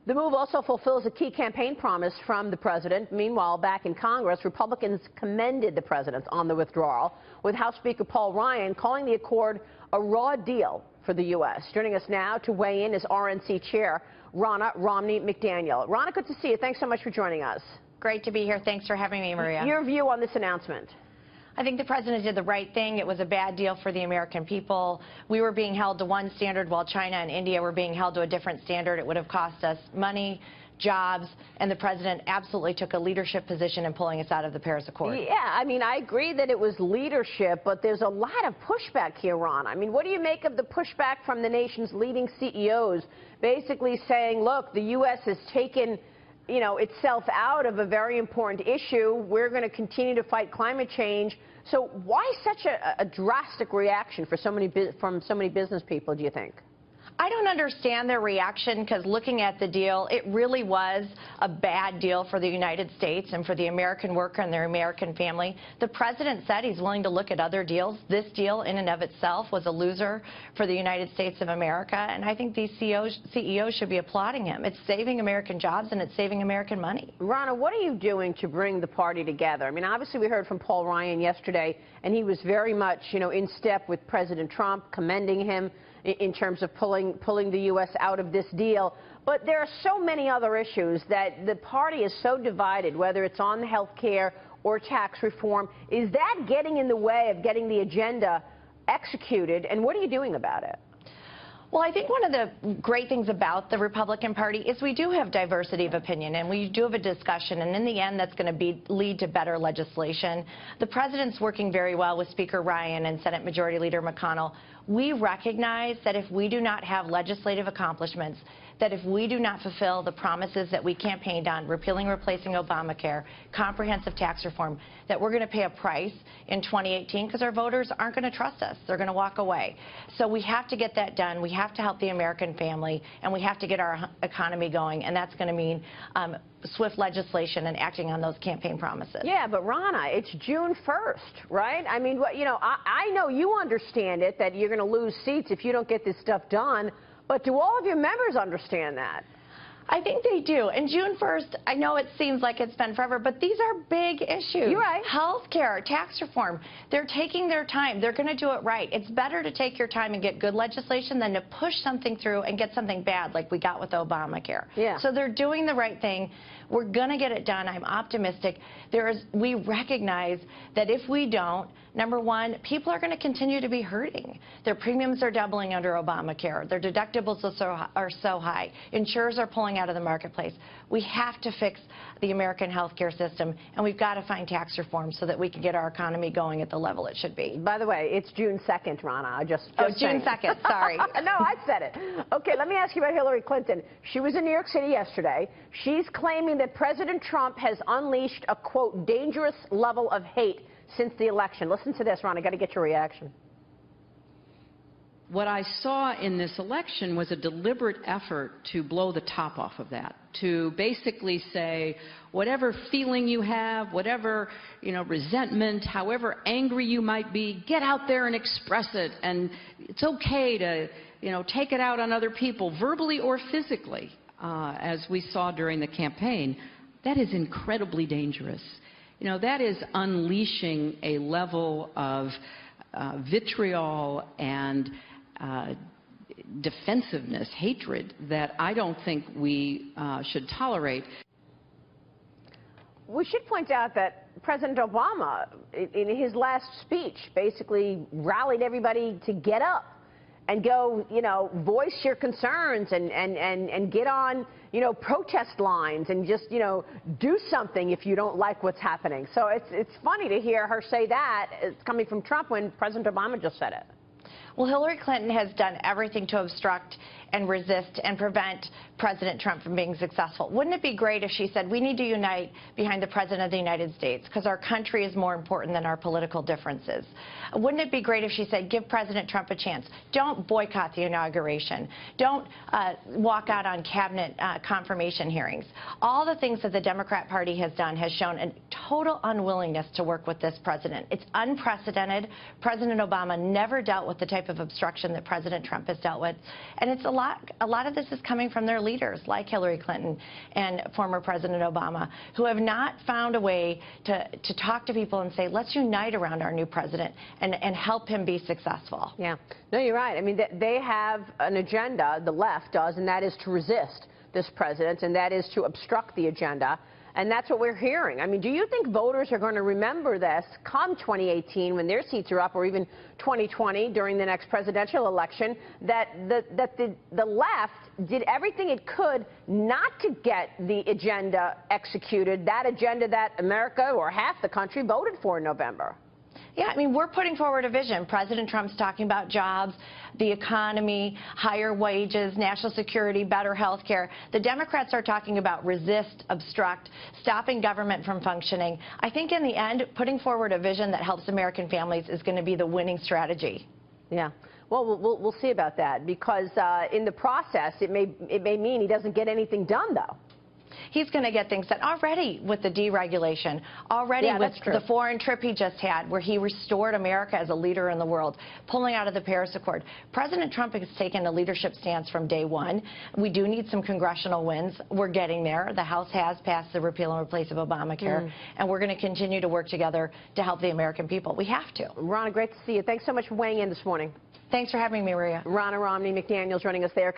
The move also fulfills a key campaign promise from the president. Meanwhile, back in Congress, Republicans commended the president on the withdrawal, with House Speaker Paul Ryan calling the accord a raw deal for the U.S. Joining us now to weigh in is RNC Chair Ronna Romney McDaniel. Ronna, good to see you. Thanks so much for joining us. Great to be here. Thanks for having me, Maria. Your view on this announcement? I think the president did the right thing. It was a bad deal for the American people. We were being held to one standard while China and India were being held to a different standard. It would have cost us money, jobs, and the president absolutely took a leadership position in pulling us out of the Paris Accord. Yeah, I mean, I agree that it was leadership, but there's a lot of pushback here, Ron. I mean, what do you make of the pushback from the nation's leading CEOs basically saying, look, the U.S. has taken itself out of a very important issue. We're going to continue to fight climate change. So why such a drastic reaction from so many business people, do you think? I don't understand their reaction, because looking at the deal, it really was a bad deal for the United States and for the American worker and their American family. The president said he's willing to look at other deals. This deal in and of itself was a loser for the United States of America, and I think these CEOs should be applauding him. It's saving American jobs and it's saving American money. Ronna, what are you doing to bring the party together? I mean, obviously we heard from Paul Ryan yesterday, and he was very much, in step with President Trump, commending him in terms of pulling the U.S. out of this deal. But there are so many other issues that the party is so divided, whether it's on health care or tax reform. Is that getting in the way of getting the agenda executed, and what are you doing about it? Well, I think one of the great things about the Republican Party is we do have diversity of opinion, and we do have a discussion, and in the end that's going to lead to better legislation. The president's working very well with Speaker Ryan and Senate Majority Leader McConnell. We recognize that if we do not have legislative accomplishments, that if we do not fulfill the promises that we campaigned on, repealing and replacing Obamacare, comprehensive tax reform, that we're going to pay a price in 2018 because our voters aren't going to trust us. They're going to walk away. So we have to get that done. We have to help the American family, and we have to get our economy going, and that's going to mean swift legislation and acting on those campaign promises. Yeah, but Ronna, it's June 1st, right? I mean, I know you understand it, that you're going to lose seats if you don't get this stuff done. But do all of your members understand that? I think they do. And June 1st, I know it seems like it's been forever, but these are big issues. You're right. Health care, tax reform, they're taking their time. They're going to do it right. It's better to take your time and get good legislation than to push something through and get something bad like we got with Obamacare. Yeah. So they're doing the right thing. We're going to get it done. I'm optimistic. We recognize that if we don't, number one, people are going to continue to be hurting. Their premiums are doubling under Obamacare. Their deductibles are so high. Insurers are pulling out of the marketplace. We have to fix the American health care system, and we've got to find tax reform so that we can get our economy going at the level it should be. By the way, it's June 2nd, Ronna. June 2nd. Sorry. No, I said it. Okay, let me ask you about Hillary Clinton. She was in New York City yesterday. She's claiming that President Trump has unleashed a, quote, dangerous level of hate since the election. Listen to this, Ron. I got to get your reaction. What I saw in this election was a deliberate effort to blow the top off of that, to basically say whatever feeling you have, whatever, resentment, however angry you might be, get out there and express it. And it's okay to, take it out on other people, verbally or physically, as we saw during the campaign. That is incredibly dangerous. That is unleashing a level of vitriol and defensiveness, hatred, that I don't think we should tolerate. We should point out that President Obama, in his last speech, basically rallied everybody to get up and go, voice your concerns and get on, protest lines and just, do something if you don't like what's happening. So it's funny to hear her say that. It's coming from Trump when President Obama just said it. Well, Hillary Clinton has done everything to obstruct and resist and prevent President Trump from being successful. Wouldn't it be great if she said, we need to unite behind the President of the United States because our country is more important than our political differences? Wouldn't it be great if she said, give President Trump a chance? Don't boycott the inauguration. Don't walk out on cabinet confirmation hearings. All the things that the Democrat Party has done has shown a total unwillingness to work with this president. It's unprecedented. President Obama never dealt with the type type of obstruction that President Trump has dealt with. And it's a lot of this is coming from their leaders, like Hillary Clinton and former President Obama, who have not found a way to talk to people and say, let's unite around our new president and help him be successful. Yeah. No, you're right. I mean, they have an agenda, the left does, and that is to resist this president, and that is to obstruct the agenda. And that's what we're hearing. I mean, do you think voters are going to remember this come 2018 when their seats are up, or even 2020 during the next presidential election, that the left did everything it could not to get the agenda executed, that agenda that America or half the country voted for in November? Yeah, I mean, we're putting forward a vision. President Trump's talking about jobs, the economy, higher wages, national security, better health care. The Democrats are talking about resist, obstruct, stopping government from functioning. I think in the end, putting forward a vision that helps American families is going to be the winning strategy. Yeah. Well, we'll see about that, because in the process, it may mean he doesn't get anything done, though. He's going to get things done already with the deregulation, already with the foreign trip he just had, where he restored America as a leader in the world, pulling out of the Paris Accord. President Trump has taken a leadership stance from day one. We do need some congressional wins. We're getting there. The House has passed the repeal and replace of Obamacare, and we're going to continue to work together to help the American people. We have to. Ronna, great to see you. Thanks so much for weighing in this morning. Thanks for having me, Maria. Ronna Romney, McDaniel's running us there.